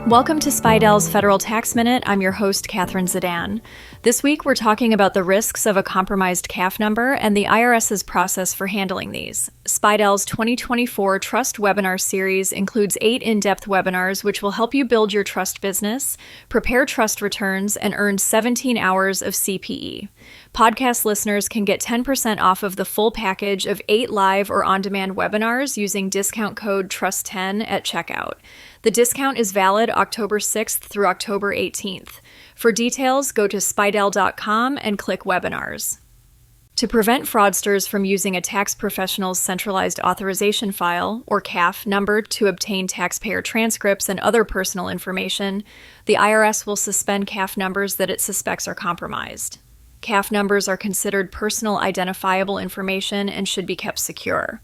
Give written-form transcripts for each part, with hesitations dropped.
Welcome to Spiedel's Federal Tax Minute. I'm your host, Catherine Zidane. This week, we're talking about the risks of a compromised CAF number and the IRS's process for handling these. Spiedel's 2024 Trust Webinar Series includes 8 in-depth webinars which will help you build your trust business, prepare trust returns, and earn 17 hours of CPE. Podcast listeners can get 10% off of the full package of 8 live or on-demand webinars using discount code TRUST10 at checkout. The discount is valid October 6th through October 18th. For details, go to spidel.com and click Webinars. To prevent fraudsters from using a tax professional's centralized authorization file, or CAF, number to obtain taxpayer transcripts and other personal information, the IRS will suspend CAF numbers that it suspects are compromised. CAF numbers are considered personal identifiable information and should be kept secure.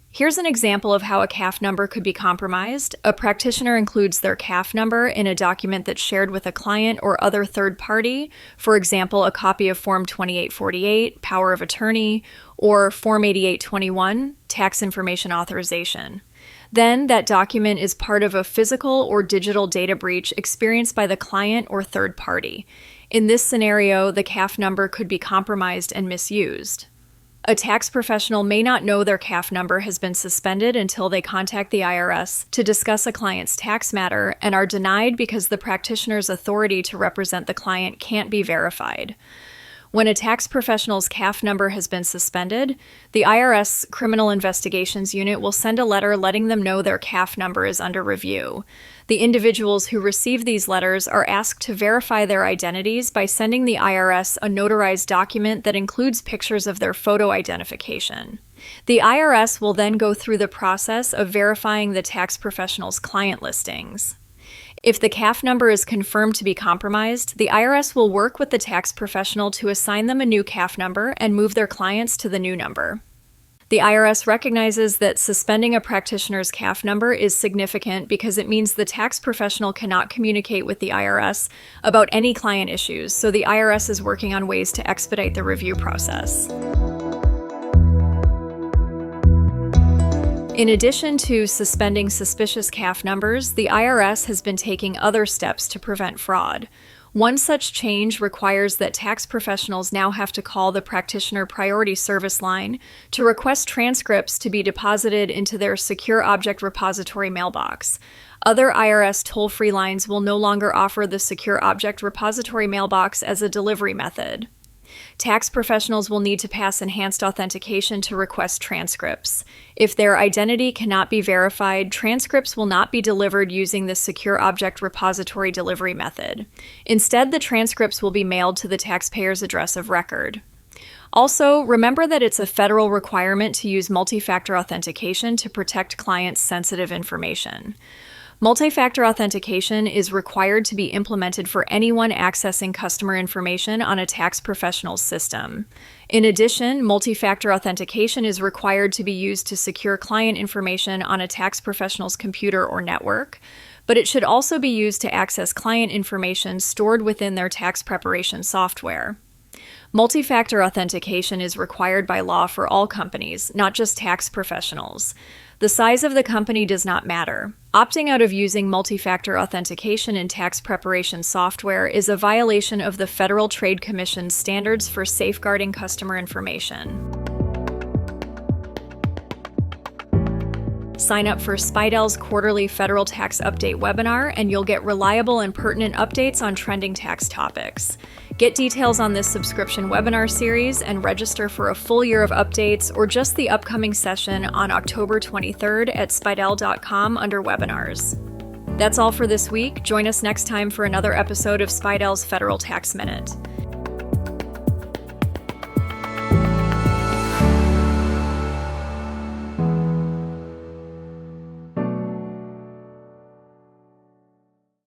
Here's an example of how a CAF number could be compromised. A practitioner includes their CAF number in a document that's shared with a client or other third party, for example, a copy of Form 2848, Power of Attorney, or Form 8821, Tax Information Authorization. Then, that document is part of a physical or digital data breach experienced by the client or third party. In this scenario, the CAF number could be compromised and misused. A tax professional may not know their CAF number has been suspended until they contact the IRS to discuss a client's tax matter and are denied because the practitioner's authority to represent the client can't be verified. When a tax professional's CAF number has been suspended, the IRS Criminal Investigations Unit will send a letter letting them know their CAF number is under review. The individuals who receive these letters are asked to verify their identities by sending the IRS a notarized document that includes pictures of their photo identification. The IRS will then go through the process of verifying the tax professional's client listings. If the CAF number is confirmed to be compromised, the IRS will work with the tax professional to assign them a new CAF number and move their clients to the new number. The IRS recognizes that suspending a practitioner's CAF number is significant because it means the tax professional cannot communicate with the IRS about any client issues, so the IRS is working on ways to expedite the review process. In addition to suspending suspicious CAF numbers, the IRS has been taking other steps to prevent fraud. One such change requires that tax professionals now have to call the practitioner priority service line to request transcripts to be deposited into their secure object repository mailbox. Other IRS toll-free lines will no longer offer the secure object repository mailbox as a delivery method. Tax professionals will need to pass enhanced authentication to request transcripts. If their identity cannot be verified, transcripts will not be delivered using the Secure Object Repository delivery method. Instead, the transcripts will be mailed to the taxpayer's address of record. Also, remember that it's a federal requirement to use multi-factor authentication to protect clients' sensitive information. Multi-factor authentication is required to be implemented for anyone accessing customer information on a tax professional's system. In addition, multi-factor authentication is required to be used to secure client information on a tax professional's computer or network, but it should also be used to access client information stored within their tax preparation software. Multi-factor authentication is required by law for all companies, not just tax professionals. The size of the company does not matter. Opting out of using multi-factor authentication in tax preparation software is a violation of the Federal Trade Commission's standards for safeguarding customer information. Sign up for Spiedel's quarterly federal tax update webinar, and you'll get reliable and pertinent updates on trending tax topics. Get details on this subscription webinar series and register for a full year of updates or just the upcoming session on October 23rd at spidel.com under webinars. That's all for this week. Join us next time for another episode of Spiedel's Federal Tax Minute.